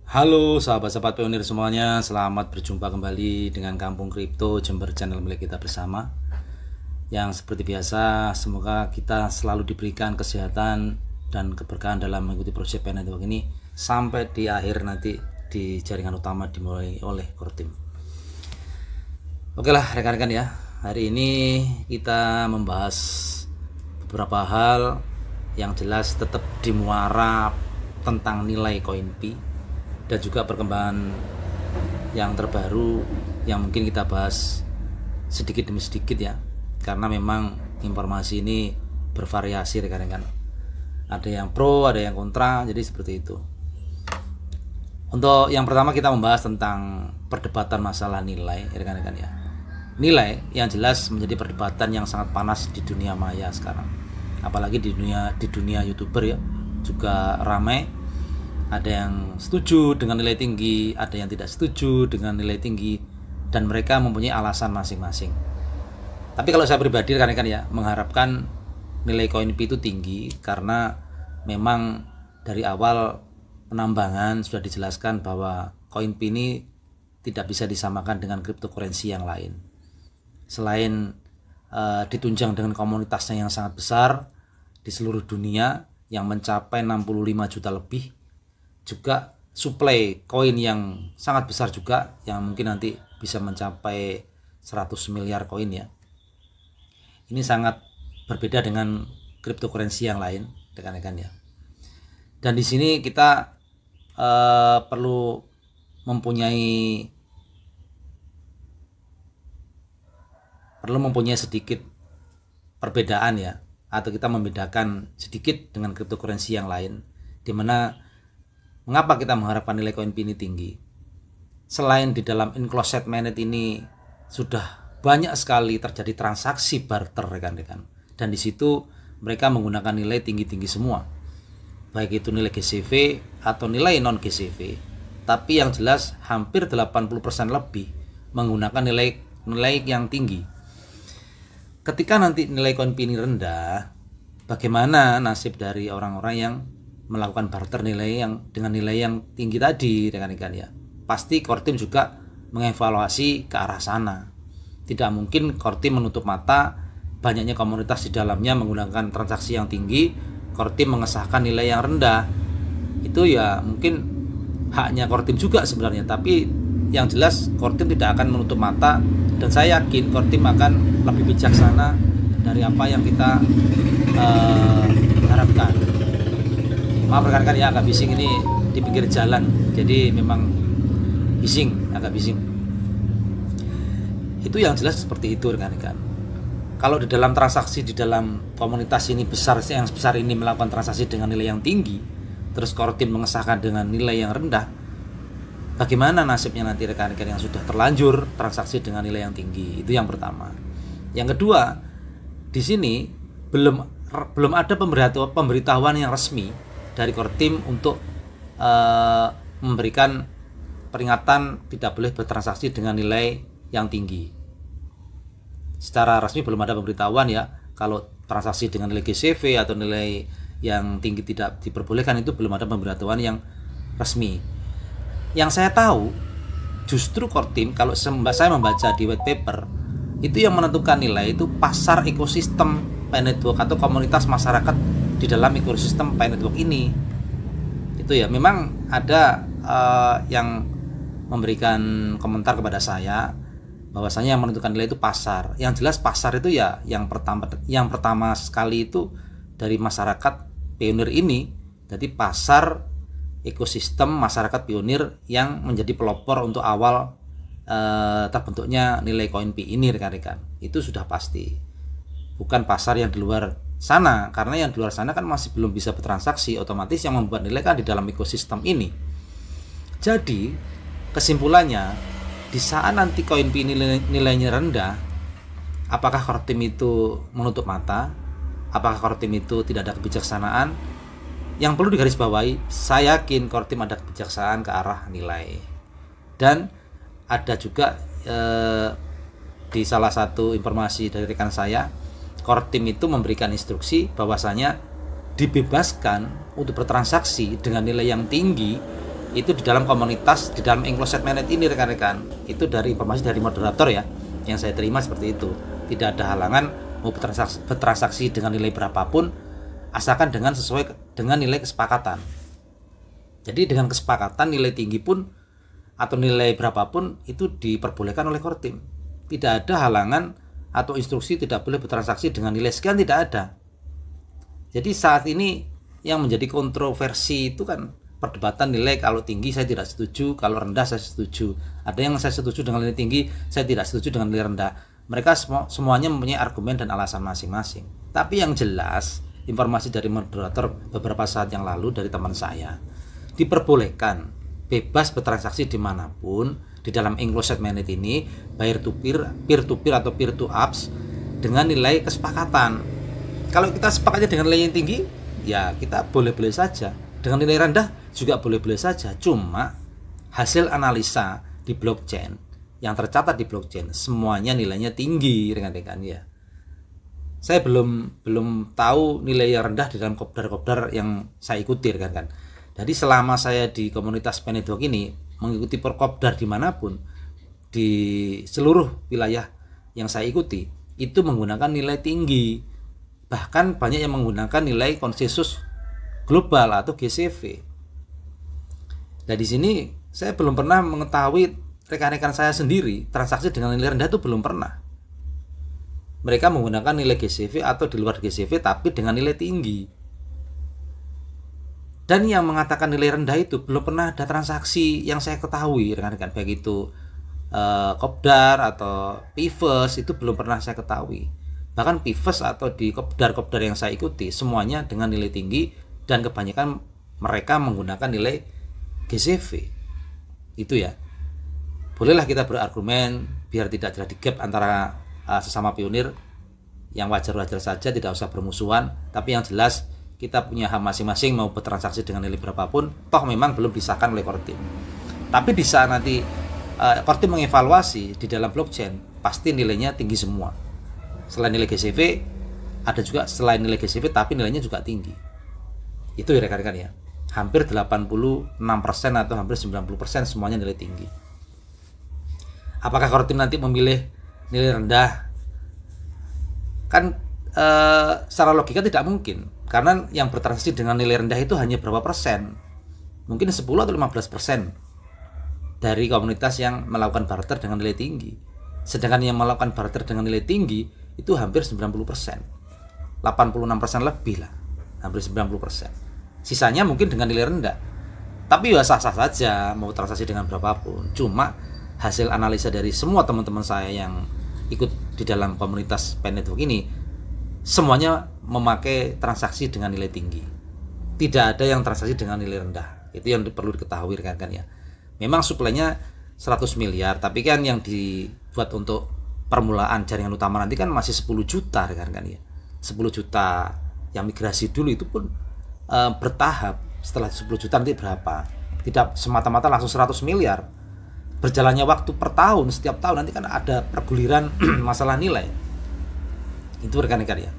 Halo sahabat-sahabat pionir semuanya, selamat berjumpa kembali dengan Kampung Kripto Jember, channel milik kita bersama. Yang seperti biasa, semoga kita selalu diberikan kesehatan dan keberkahan dalam mengikuti proyek Pen Network ini sampai di akhir nanti di jaringan utama dimulai oleh Core Team. Oke lah rekan-rekan ya, hari ini kita membahas beberapa hal yang jelas tetap di muara tentang nilai koin Pi dan juga perkembangan yang terbaru yang mungkin kita bahas sedikit demi sedikit ya, karena memang informasi ini bervariasi rekan-rekan, ada yang pro ada yang kontra, jadi seperti itu. Untuk yang pertama kita membahas tentang perdebatan masalah nilai rekan-rekan ya. Nilai yang jelas menjadi perdebatan yang sangat panas di dunia maya sekarang, apalagi di dunia YouTuber ya, juga ramai. Ada yang setuju dengan nilai tinggi, ada yang tidak setuju dengan nilai tinggi, dan mereka mempunyai alasan masing-masing. Tapi kalau saya pribadi rekan-rekan ya, mengharapkan nilai koin Pi itu tinggi karena memang dari awal penambangan sudah dijelaskan bahwa koin Pi ini tidak bisa disamakan dengan cryptocurrency yang lain. Selain ditunjang dengan komunitasnya yang sangat besar di seluruh dunia yang mencapai 65 juta lebih, juga suplai koin yang sangat besar juga yang mungkin nanti bisa mencapai 100 miliar koin ya. Ini sangat berbeda dengan cryptocurrency yang lain rekan-rekan ya. Dan di sini kita perlu mempunyai sedikit perbedaan ya, atau kita membedakan sedikit dengan cryptocurrency yang lain, di mana mengapa kita mengharapkan nilai koin Pi ini tinggi? Selain di dalam enclosed mainnet ini sudah banyak sekali terjadi transaksi barter rekan-rekan, dan di situ mereka menggunakan nilai tinggi-tinggi semua, baik itu nilai GCV atau nilai non GCV. Tapi yang jelas hampir 80% lebih menggunakan nilai yang tinggi. Ketika nanti nilai koin Pi ini rendah, bagaimana nasib dari orang-orang yang melakukan barter nilai dengan nilai yang tinggi tadi rekan-rekan ya? Pasti Core Team juga mengevaluasi ke arah sana. Tidak mungkin Core Team menutup mata banyaknya komunitas di dalamnya menggunakan transaksi yang tinggi, Core Team mengesahkan nilai yang rendah. Itu ya mungkin haknya Core Team juga sebenarnya, tapi yang jelas Core Team tidak akan menutup mata, dan saya yakin Core Team akan lebih bijaksana dari apa yang kita harapkan. Maaf rekan-rekan ya, agak bising ini di pinggir jalan, jadi memang agak bising. Itu yang jelas seperti itu rekan-rekan. Kalau di dalam transaksi di dalam komunitas ini yang besar ini melakukan transaksi dengan nilai yang tinggi, terus Core Team mengesahkan dengan nilai yang rendah, bagaimana nasibnya nanti rekan-rekan yang sudah terlanjur transaksi dengan nilai yang tinggi? Itu yang pertama. Yang kedua, di sini belum ada pemberitahuan yang resmi dari Core Team untuk memberikan peringatan tidak boleh bertransaksi dengan nilai yang tinggi. Secara resmi belum ada pemberitahuan ya, kalau transaksi dengan nilai GCV atau nilai yang tinggi tidak diperbolehkan, itu belum ada pemberitahuan yang resmi. Yang saya tahu justru Core Team, kalau saya membaca di white paper, itu yang menentukan nilai itu pasar ekosistem Pen Network atau komunitas masyarakat di dalam ekosistem Pen Network ini. Itu ya, memang ada yang memberikan komentar kepada saya bahwasanya yang menentukan nilai itu pasar. Yang jelas pasar itu ya yang pertama sekali itu dari masyarakat pionir ini. Jadi pasar ekosistem masyarakat pionir yang menjadi pelopor untuk awal terbentuknya nilai koin Pi ini rekan-rekan. Itu sudah pasti. Bukan pasar yang di luar sana, karena yang di luar sana kan masih belum bisa bertransaksi, otomatis yang membuat nilai kan di dalam ekosistem ini. Jadi kesimpulannya, di saat nanti koin Pi nilainya rendah, apakah Core Team itu menutup mata? Apakah Core Team itu tidak ada kebijaksanaan? Yang perlu digarisbawahi, saya yakin Core Team ada kebijaksanaan ke arah nilai. Dan ada juga di salah satu informasi dari rekan saya, Core Team itu memberikan instruksi bahwasanya dibebaskan untuk bertransaksi dengan nilai yang tinggi itu di dalam komunitas, di dalam enclosed mainnet ini rekan-rekan, itu dari informasi dari moderator ya, yang saya terima seperti itu. Tidak ada halangan mau bertransaksi dengan nilai berapapun, asalkan sesuai dengan nilai kesepakatan. Jadi dengan kesepakatan nilai tinggi pun atau nilai berapapun itu diperbolehkan oleh core team. Tidak ada halangan atau instruksi tidak boleh bertransaksi dengan nilai sekian, tidak ada. Jadi saat ini yang menjadi kontroversi itu kan perdebatan nilai, kalau tinggi saya tidak setuju, kalau rendah saya setuju. Ada yang saya setuju dengan nilai tinggi, saya tidak setuju dengan nilai rendah. Mereka semuanya mempunyai argumen dan alasan masing-masing. Tapi yang jelas, informasi dari moderator beberapa saat yang lalu dari teman saya, diperbolehkan bebas bertransaksi dimanapun di dalam enclosed mainnet ini, peer to peer atau peer to apps, dengan nilai kesepakatan. Kalau kita sepakatnya dengan nilai yang tinggi, ya kita boleh-boleh saja. Dengan nilai rendah juga boleh-boleh saja. Cuma hasil analisa di blockchain yang tercatat di blockchain semuanya nilainya tinggi, rekan-rekan ya. Saya belum tahu nilai yang rendah di dalam kopdar-kopdar yang saya ikuti, rekan-rekan. Jadi selama saya di komunitas Pi Network ini mengikuti perkopdar dimanapun di seluruh wilayah yang saya ikuti, itu menggunakan nilai tinggi. Bahkan banyak yang menggunakan nilai konsensus global atau GCV. Nah di sini saya belum pernah mengetahui rekan-rekan saya sendiri transaksi dengan nilai rendah, itu belum pernah. Mereka menggunakan nilai GCV atau di luar GCV tapi dengan nilai tinggi. Dan yang mengatakan nilai rendah itu belum pernah ada transaksi yang saya ketahui, rekan-rekan, baik itu kopdar atau Pivus, itu belum pernah saya ketahui. Bahkan Pivus atau di kopdar-kopdar yang saya ikuti semuanya dengan nilai tinggi, dan kebanyakan mereka menggunakan nilai GCV. Itu ya. Bolehlah kita berargumen biar tidak terjadi gap antara sesama pionir, yang wajar-wajar saja, tidak usah bermusuhan. Tapi yang jelas kita punya hak masing-masing mau bertransaksi dengan nilai berapapun, toh memang belum disahkan oleh core team. Tapi di saat nanti core team mengevaluasi di dalam blockchain, pasti nilainya tinggi semua. Selain nilai GCV, ada juga selain nilai GCV tapi nilainya juga tinggi. Itu ya rekan-rekan ya. Hampir 86% atau hampir 90% semuanya nilai tinggi. Apakah core team nanti memilih nilai rendah? Kan secara logika tidak mungkin. Karena yang bertransaksi dengan nilai rendah itu hanya berapa persen? Mungkin 10 atau 15% dari komunitas yang melakukan barter dengan nilai tinggi. Sedangkan yang melakukan barter dengan nilai tinggi itu hampir 90%. 86% lebih lah. Hampir 90%. Sisanya mungkin dengan nilai rendah. Tapi ya sah-sah saja mau transaksi dengan berapapun. Cuma hasil analisa dari semua teman-teman saya yang ikut di dalam komunitas Pi Network ini, semuanya memakai transaksi dengan nilai tinggi. Tidak ada yang transaksi dengan nilai rendah. Itu yang perlu diketahui rekan-rekan ya. Memang suplainya 100 miliar, tapi kan yang dibuat untuk permulaan jaringan utama nanti kan masih 10 juta rekan-rekan ya. 10 juta yang migrasi dulu itu pun bertahap. Setelah 10 juta nanti berapa? Tidak semata-mata langsung 100 miliar. Berjalannya waktu per tahun, setiap tahun nanti kan ada perguliran masalah nilai. Itu rekan-rekan ya.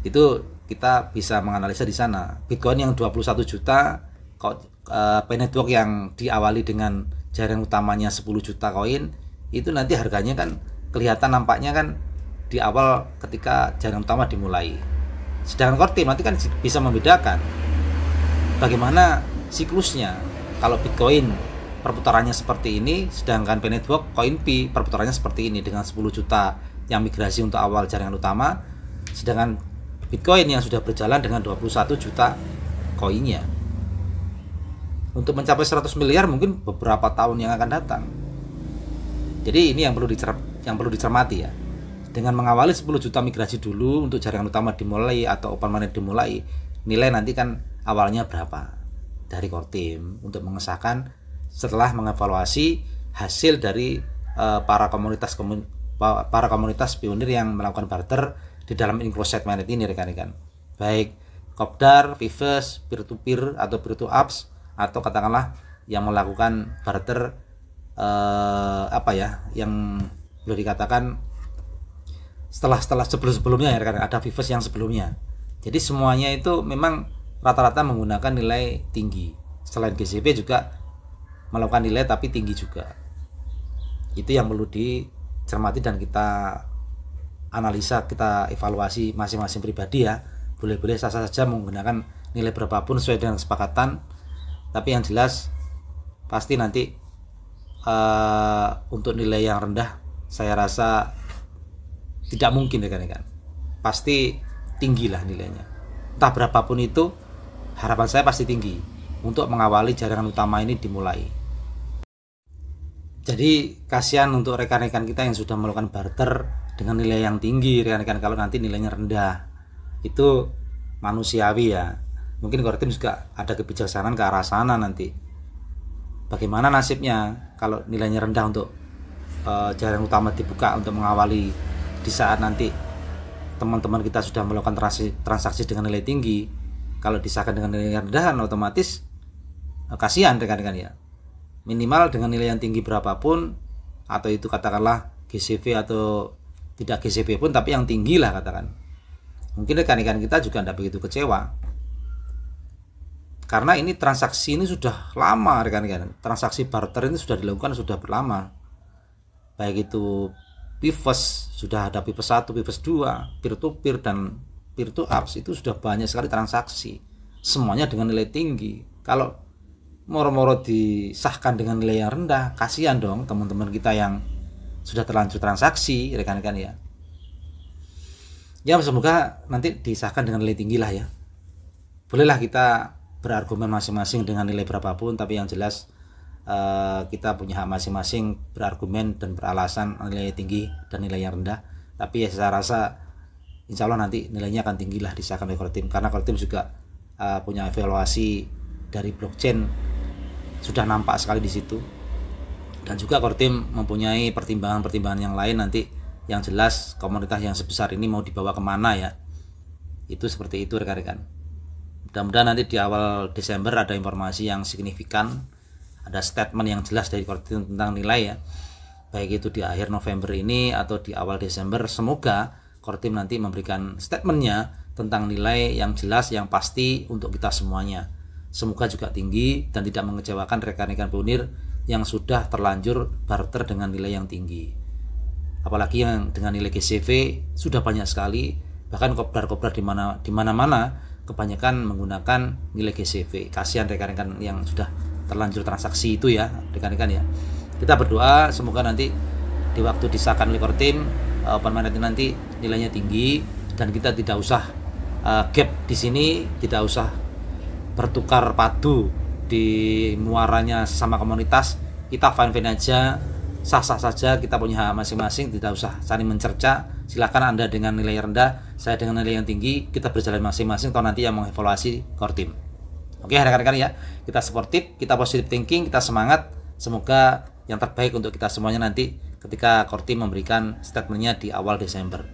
Itu kita bisa menganalisa di sana. Bitcoin yang 21 juta, Pi Network yang diawali dengan jaringan utamanya 10 juta koin, itu nanti harganya kan kelihatan nampaknya kan di awal ketika jaringan utama dimulai. Sedangkan core team nanti kan bisa membedakan bagaimana siklusnya. Kalau Bitcoin perputarannya seperti ini, sedangkan Pi Network koin Pi perputarannya seperti ini dengan 10 juta yang migrasi untuk awal jaringan utama, sedangkan Bitcoin yang sudah berjalan dengan 21 juta koinnya. Untuk mencapai 100 miliar mungkin beberapa tahun yang akan datang. Jadi ini yang perlu dicermati ya. Dengan mengawali 10 juta migrasi dulu untuk jaringan utama dimulai atau open mainnet dimulai, nilai nanti kan awalnya berapa dari core team untuk mengesahkan setelah mengevaluasi hasil dari para komunitas pionir yang melakukan barter di dalam enclosed mainnet ini rekan-rekan. Baik kopdar, Pivus, peer to peer atau peer to apps, atau katakanlah yang melakukan barter yang boleh dikatakan setelah sebelumnya ya rekan, ada Pivus yang sebelumnya. Jadi semuanya itu memang rata-rata menggunakan nilai tinggi. selain GCV juga melakukan nilai tapi tinggi juga. Itu yang perlu dicermati dan kita analisa, kita evaluasi masing-masing pribadi ya. Boleh-boleh sah-sah saja menggunakan nilai berapapun sesuai dengan kesepakatan, tapi yang jelas pasti nanti untuk nilai yang rendah saya rasa tidak mungkin rekan-rekan. Pasti tinggi lah nilainya. Entah berapapun itu, harapan saya pasti tinggi untuk mengawali jaringan utama ini dimulai. Jadi kasihan untuk rekan-rekan kita yang sudah melakukan barter dengan nilai yang tinggi rekan-rekan, kalau nanti nilainya rendah. Itu manusiawi ya. Mungkin Kortim juga ada kebijaksanaan ke arah sana nanti. Bagaimana nasibnya kalau nilainya rendah untuk jaringan utama dibuka untuk mengawali di saat nanti teman-teman kita sudah melakukan transaksi dengan nilai tinggi. Kalau disahkan dengan nilai yang rendah, otomatis kasihan rekan-rekan ya. Minimal dengan nilai yang tinggi berapapun, atau itu katakanlah GCV atau tidak GCV pun, tapi yang tinggi lah katakan. Mungkin rekan-rekan kita juga tidak begitu kecewa, karena ini transaksi ini sudah lama rekan-rekan. Transaksi barter ini sudah dilakukan sudah berlama. Baik itu PIVES, sudah ada PIVES 1, PIVES 2, peer to peer dan peer to apps, itu sudah banyak sekali transaksi. Semuanya dengan nilai tinggi. Kalau moro-moro disahkan dengan nilai yang rendah, kasihan dong teman-teman kita yang sudah terlanjur transaksi rekan-rekan ya. Ya semoga nanti disahkan dengan nilai tinggi lah ya. Bolehlah kita berargumen masing-masing dengan nilai berapapun, tapi yang jelas kita punya hak masing-masing berargumen dan beralasan nilai tinggi dan nilai yang rendah. Tapi ya saya rasa insya Allah nanti nilainya akan tinggi lah disahkan oleh Kortim, karena Kortim juga punya evaluasi dari blockchain sudah nampak sekali di situ, dan juga Kortim mempunyai pertimbangan-pertimbangan yang lain nanti. Yang jelas komunitas yang sebesar ini mau dibawa kemana ya, itu seperti itu rekan-rekan. Mudah-mudahan nanti di awal Desember ada informasi yang signifikan, ada statement yang jelas dari Kortim tentang nilai ya, baik itu di akhir November ini atau di awal Desember. Semoga Kortim nanti memberikan statementnya tentang nilai yang jelas, yang pasti untuk kita semuanya. Semoga juga tinggi dan tidak mengecewakan rekan-rekan pionir yang sudah terlanjur barter dengan nilai yang tinggi. Apalagi yang dengan nilai GCV sudah banyak sekali, bahkan kopdar-kopdar di mana-mana kebanyakan menggunakan nilai GCV. Kasihan rekan-rekan yang sudah terlanjur transaksi itu ya rekan-rekan ya. Kita berdoa semoga nanti di waktu disahkan oleh Kortim open market nanti nilainya tinggi, dan kita tidak usah gap di sini, tidak usah bertukar padu di muaranya sama komunitas. Kita fine-fine aja, sah-sah saja, kita punya hak masing-masing, tidak usah saling mencerca. Silakan Anda dengan nilai rendah, saya dengan nilai yang tinggi, kita berjalan masing-masing, atau nanti yang mengevaluasi Kortim. Oke rekan-rekan ya, kita sportif, kita positive thinking, kita semangat. Semoga yang terbaik untuk kita semuanya nanti ketika Kortim memberikan statementnya di awal Desember.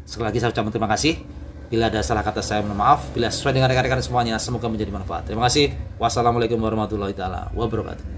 Sekali lagi saya ucapkan terima kasih. Bila ada salah kata saya mohon maaf. Bila sesuai dengan rekan-rekan semuanya, semoga menjadi manfaat. Terima kasih. Wassalamualaikum warahmatullahi wabarakatuh.